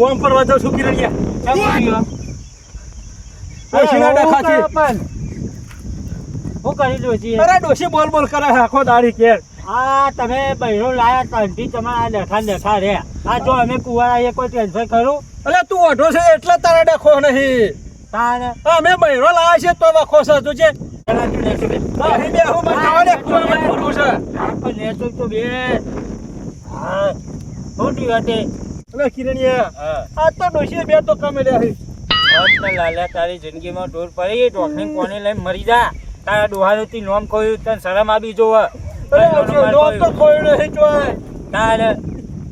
ઓમ પર વાતો શું કરી રહ્યા ડોશીના ડખાથી હું કરી દઉં છીએ અરે ડોશી બોલ બોલ કરે આખો દાડી કેર આ તમે બહેરો લાયા તંટી તમારા લેઠા રે આ જો અમે કુવારા એ કોઈ ટેન્શન કરું અલે તું ઓઢો છે એટલે તારે ડખો નહીં તારે અમે બહેરો લાયા છે તો વખો છે તું છે અહીં બે હું મને કુવામાં બોલવું છે લેતો તો બે હા મોટી વાતે હવે કિરણિયા આ તો ડોશી બે તો કમે લે લાલા તારી જિંદગીમાં ટોર પડી ડોક્ટર કોને લઈને મરી જા તારા ડોહાનું નોમ કહ્યું તને શરમ આવી જોવે તો કોઈ નહીં જોય તારે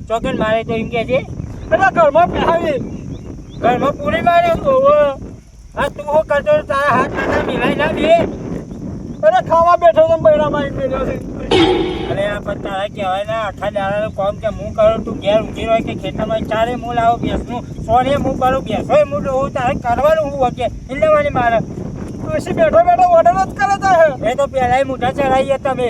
ચોકન મારે તો એમ કે છે એટલે ઘરમાં પહેરાવી ઘરમાં પૂરી માર્યો હા તું શું કરતો તારા હાથ નાના મિલાઈ ના દે અરે ખાવા બેઠો તો બૈરામાં આવી ગયો છે અરે આ પણ તારા કહેવાય ને આખા દાડાનું કામ કે હું કરું તું ઘેર ઊંઘી રહ્યો કે ખેતરમાં ચારે હું લાવો ભેંસનું સોને હું કરું ભેંસો હું હું તારે કરવાનું હું વકે એટલે મને મારે પછી બેઠો બેઠો ઓર્ડર જ કરે છે એ તો પહેલાં મોટા ચડાવીએ તમે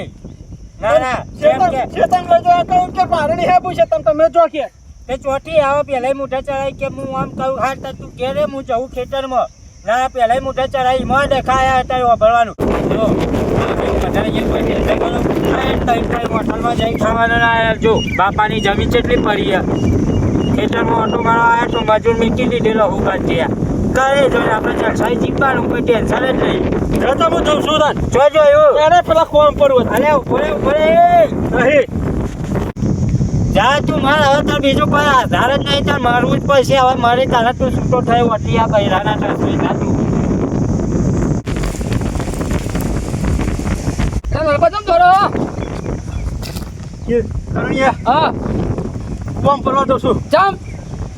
ના ના ચેતન લઈ જાય કહું કે પારણી હે પૂછે તમે જો કે તે ચોથી આવો પહેલાં મોટા ચડાવી કે હું આમ કહું હા તો તું ઘેરે હું જઉં ખેતરમાં ના પહેલાં મોટા ચડાવી માં દેખાયા અત્યારે વાપરવાનું જો હોટલમાં જઈ ખાવાનું ના જો બાપાની જમીન કેટલી પડી ખેતરમાં ઓટો મારવા આવ્યા તો મજૂર મીકી દીધેલો હું કાઢ્યા કરે જોઈને આપણે જલસાઈ જીવવાનું કોઈ ટેન્શન જ નહીં તો હું જઉં છું જોજો એવું અરે પેલા કોમ પડવું અરે ઉપરે નહીં જા તું માર હવે તાર બીજું કોઈ આધાર જ નહીં તાર મારવું જ પડશે હવે મારે તારા તું છૂટો થયો વટી આ બૈરાના ટ્રાન્સફર તું હા કોમ કરવા દઉં છું જામ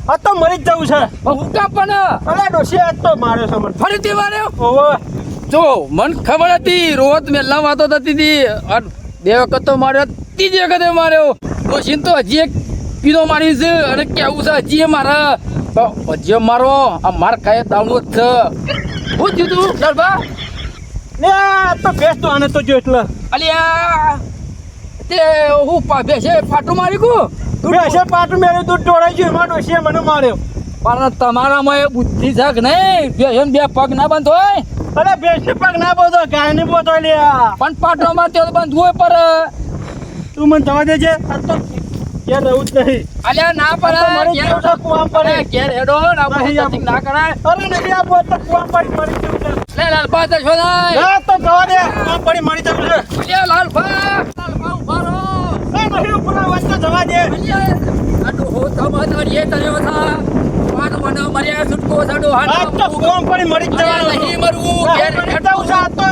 આ તો મરી જ જવું છે હું કામ પણ અરે ડોશી આજ તો માર્યો છે મને ફરીથી માર્યો ઓહો જો મન ખબર હતી રોજ મેલા વાતો થતી હતી બે વખત તો માર્યો ત્રીજી વખતે માર્યો ડોશીને તો હજી એક પીનો મારી છે અને કેવું છે હજી મારે હજી મારો આ માર ખાય દાવણું જ છે હું થયું તું ડરબા ને તો ભેંસ તો આને તો જો એટલે અલ્યા તે હું ભેંસે પાટું મારી ગયું ભેંસે પાટું મેળ્યું દૂધ ઢોળાઈ ગયું એમાં ડોશીએ મને માર્યો પણ તમારામાં એ બુદ્ધિ છે કે નહીં ભેંસને બે પગ ના બંધ હોય અરે ભેંસને પગ ના બોતો ગાયને બોતો લ્યા પણ પાટોમાં તે બંધ હોય પર તું મને જવા દેજે આ તો ક્યાં રહું જ નહીં અલ્યા ના પડે મરી જવું છે કુવામ પડે ઘેર હેડો ના નહીં ના કરાય અરે નહીં આ બોત તો કુવામ પડી મરી જવું છે લે લાલપા તો છો ના ના તો જવા દે કુવામ પડી મરી જવું છે અલ્યા લાલપા ઉભા રહો એ નહીં ઉપર વાત તો જવા દે અલ્યા આટો હો તમાર એ તને વથા પાટ મને મર્યા છૂટકો સાડો આ તો કુવામ પડી મરી જ જવાનું નહીં મરવું ઘેર હેડો છે આ તો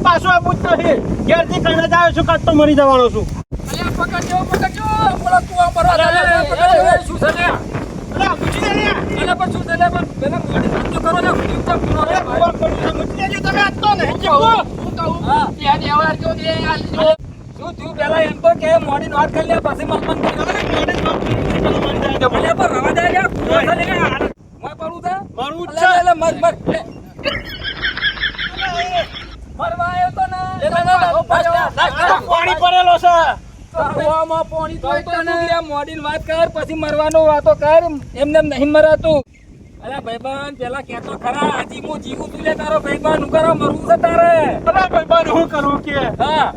પાછો આ બુત નહીં ઘેરથી કને જાવ છું કાં તો મરી જવાનો છું અલ્યા પકડજો બોલો તું આ પરવા પકડજો શું છે ને અરે પૂછી દે ને અલ્યા પણ શું છે ને પણ પેલા મોડી વાત તો કરો ને ચૂપચાપ કરો અરે કુવામ પડી મૂકી દેજો તમે આ તો નહીં હું કહું હા ત્યાં દેવા જો દે શું તું પેલા એમ તો કે મોડી વાત કરી લે પછી મન કરી અલ્યા પર રવા દે યાર કોસા લે મોય પડું તા મારું અલે મર મરવા આવ્યો તો ને પાણી પડેલો છે હવામાં પાણી તો મોડીન વાત કર પછી મરવાનો વાતો કર એમને નહીં મરાતું અલ્યા ભાઈબંધ પેલા કેતો ખરા હજી હું જીવું છું લે તારો ભાઈબંધ ઉગારો મરવું છે તારે અરે ભાઈબંધ હું કરું કે હા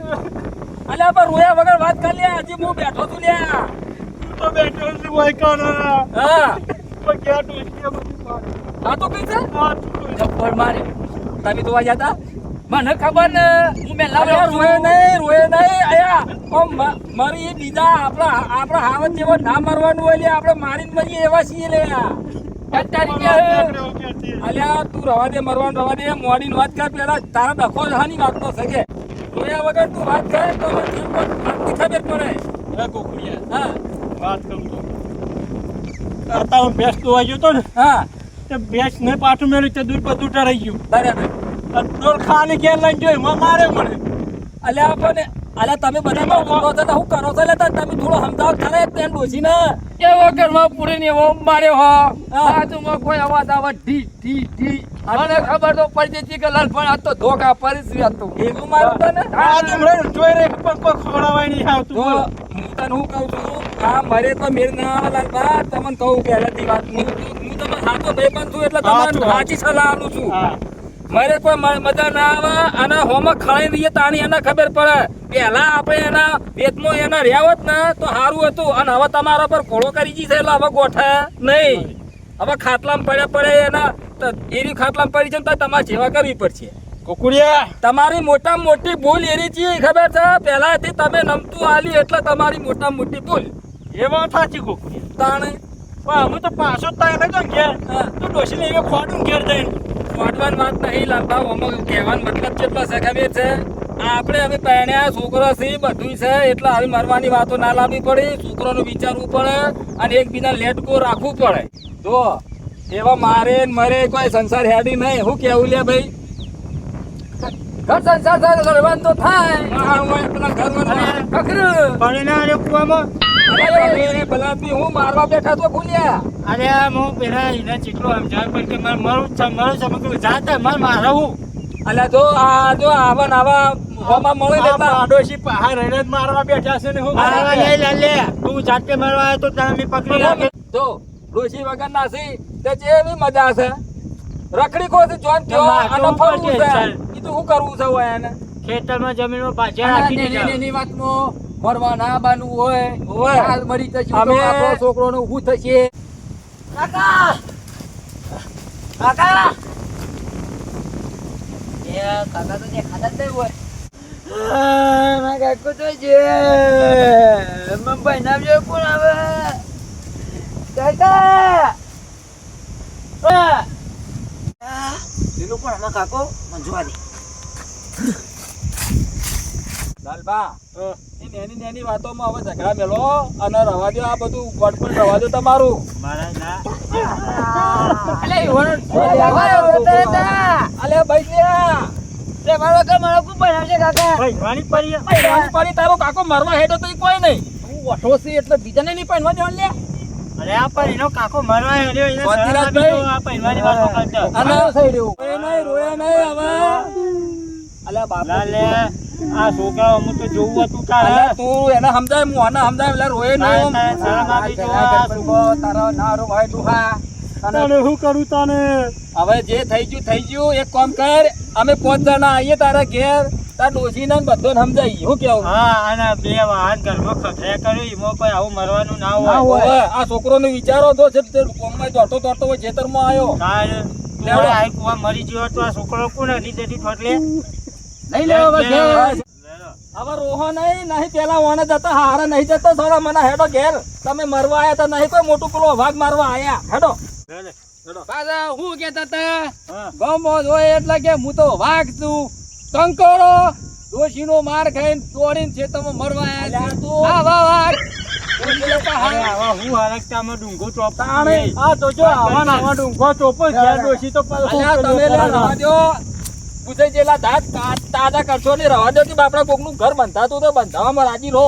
અલ્યા પણ રોયા વગર વાત કર લે હજી હું બેઠો છું લ્યા તો બેઠો છું ભાઈ કોણ હા પણ ક્યાં ટોસ્ટિયા બધી પાડ આ તો કઈ છે આ ચપ્પલ મારે તમે તો આ જતા મને ખબર ને હું મેલા રોય નહીં આયા ઓ મારી બીજા આપણા હાવત જેવો ના મારવાનું હોય લે આપણે મારીને મરીએ એવા છીએ લે અલ્યા તું રવા દે મરવાનું રવા દે મોડીની વાત કર પેલા તારા દખો જવાની વાત તો સકે રોયા વગર તું વાત કરે તો ખબર પડે અરે કોકુડિયા હા વાત કરું તો કરતા હું ભેંસ તો આવી ગયો તો ને હા તે ભેંસ ને પાછું મેળ્યું તે દૂર પર દૂટા રહી ગયું બરાબર ડોલ ખાલી ઘેર લઈને જોઈ એમાં મારે મને અલ્યા પણ અલ્યા તમે બધા ઉભો છો હું કરો છો એટલે તમે થોડો સમજાવ કરે તેમ ડોસી ને એવો ઘરમાં પૂરી ને એવો માર્યો હો બાજુમાં કોઈ અવાજ આવે ઢી મને ખબર તો પડી જતી કે લાલ પણ આ તો ધોકા પરિસ્થિતિ હતું એવું મારું તો ને આ તો મને જોઈ રહી પણ કોઈ ખવડાવાય નહીં આવતું હું તો તને હું કહું છું આ મરે તો મેર ના આવે લાલબા તમને કહું પહેલાથી વાત હું તમને સાચો ભાઈબંધ છું એટલે તમને સાચી સલાહ આપું છું મારે કોઈ મજા ના આવે અને હોમાં ખડાઈ રહીએ તાણી એને ખબર પડે પહેલા આપણે એના વેતમાં એના રહ્યા હોત ને તો સારું હતું અને હવે તમારા પર ઘોડો કરી જી છે એટલે હવે ગોઠે નહીં હવે ખાટલામાં પડ્યા પડે એના એવી ખાટલામાં પડી છે ને તો તમારે સેવા કરવી પડશે કુકુડિયા તમારી મોટામાં મોટી ભૂલ એની છે ખબર છે પહેલાથી તમે નમતું આલી એટલે તમારી મોટામાં મોટી ભૂલ એ વાત સાચી કુકુડિયા તાણે પણ અમે તો પાછો જ તાય તો ઘેર હા. તો ડોશીને એવે ખોટું ઘેર જઈને વાટવાની વાત નહીં લાલબા આમાં કહેવાનો મતલબ કેટલો છે ખબર છે આપણે હવે પહેણ્યા છોકરો છે બધું છે એટલે આવી મરવાની વાતો ના લાવવી પડે છોકરાનું વિચારવું પડે અને એકબીજા લેટ ગો રાખવું પડે જો એવા મારે ને મરે કોઈ સંસાર હેડી નહીં હું કેવું લે ભાઈ ઘર સંસાર થાય તો ઘરવાન તો થાય પેલા ઘરવાન ખખરું પાણી ના અરે કુવામાં અરે ભલાથી હું મારવા બેઠા તો ભૂલ્યા અરે હું પેલા એને ચીટલો સમજાવ પણ કે મારે મારું છે મેં કહ્યું જાતે મારે મારવું અલ્યા જો આવા ને આવા હોમાં મળે ને એટલા ડોશી પહાડ રહીને જ મારવા બેઠા છે ને હું લે તું જાતે મારવા આવ્યો તો તમે પકડી રાખે જો ડોશી વગર નાસી તે જેવી મજા છે રખડી ખોસી જોન થયો અને ફરવું છે ઈ તો શું કરવું છે હોય એને ખેતરમાં જમીનમાં પાછળ રાખી દીધા એની વાતમાં મરવા ના બાનવું હોય હાલ મરી જશું અમે- તો આપણો છોકરોનું ઊભું થશે કાકા કાકા એ કાકા તો દેખાતા જ નહીં હોય મારા કાકો તો છે મુંબઈ ના જો કોણ આવે કાકા પેલું પણ આમાં કાકો મંજવા દે લાલબા એ નાની નાની વાતોમાં હવે ઝઘડા મેલો અને રવા દો આ બધું ગોળ પણ રવા દો તમારું મારા ના અલે અલે ભાઈ મારો કે મારો ખૂબ બનાવશે કાકા ભાઈ વાણી પડી પૈવાની પડી તારો કાકો મરવા હેડો તો ઈ કોઈ નહીં હું ઓઠો છે એટલે બીજાને નહીં પૈનવા દેવાનું લે અરે આ પણ એનો કાકો મરવા હેડ્યો એને સ્વાતિરાજભાઈ. આ પહેરવાની વાતો કરતો અને થઈ રહ્યું એ નહીં રોયા નહીં હવે અલે બાપા લા લે આ છોકરાઓ અમુક તો જોવું હતું તારે અલે તું એને સમજાય હું આને સમજાય એટલે રોયે નહીં તારે શરમ આવી જો આ તારો નારો ભાઈ ડુહા તને શું કરું તને હવે જે થઈ ગયું એક કામ કર અમે 5 જણા આવીએ તારા ઘેર તાર ડોશીને ને બધાને સમજાવીએ હું કેવું હા અને બે વાહન ઘરમાં ખખડ્યા કર્યું એમાં કોઈ આવું મરવાનું ના ના હોય હોય આ છોકરોનો વિચારો તો છે તે કોમમાં દોડતો દોડતો હોય ખેતરમાં આવ્યો તારે લેવડો. આ કુવા મરી ગયો તો આ છોકરો કોણ હડી દેતી ઠોટલે લઈ લેવો ઘેર હવે રોહો નહીં પેલા વાને જતા હારા નહીં જતા થોડા મને હેડો ઘેર તમે મરવા આયા તા નહીં કોઈ મોટું પેલો વાઘ મારવા આયા હેડો પાછા હું કેતા તા હા. ગમો હોય એટલે કે હું તો વાઘ છું કંકોડો ડોશીનો માર ખાઈને દોડીને ખેતરમાં મરવા આયા છે. આ વાઘ ડોશીનો અરે પહાડ. આવા હું હરકતામાં ડુંગો ચોપ તાણે. આ તો જો આવા ને આવા ડુંગો ચોપો ઘેર ડોશી તો અલ્યા તમે લે રવા દ્યો. પૂછે જેલા દાંત તાજા કરશો ને રવા દો કે બાપડા કોકનું ઘર બંધાતું તો બંધાવામાં રાજી રહો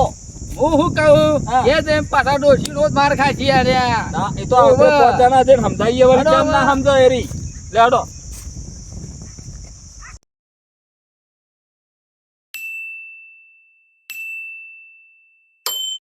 હું શું કહું હા. એ તેમ પાછા ડોશી નો જ માર ખાય છે યાર ના, એ તો આપણે પોતાના જઈને સમજાવીએ વળી કેમ ના સમજાય એરી લે હેડો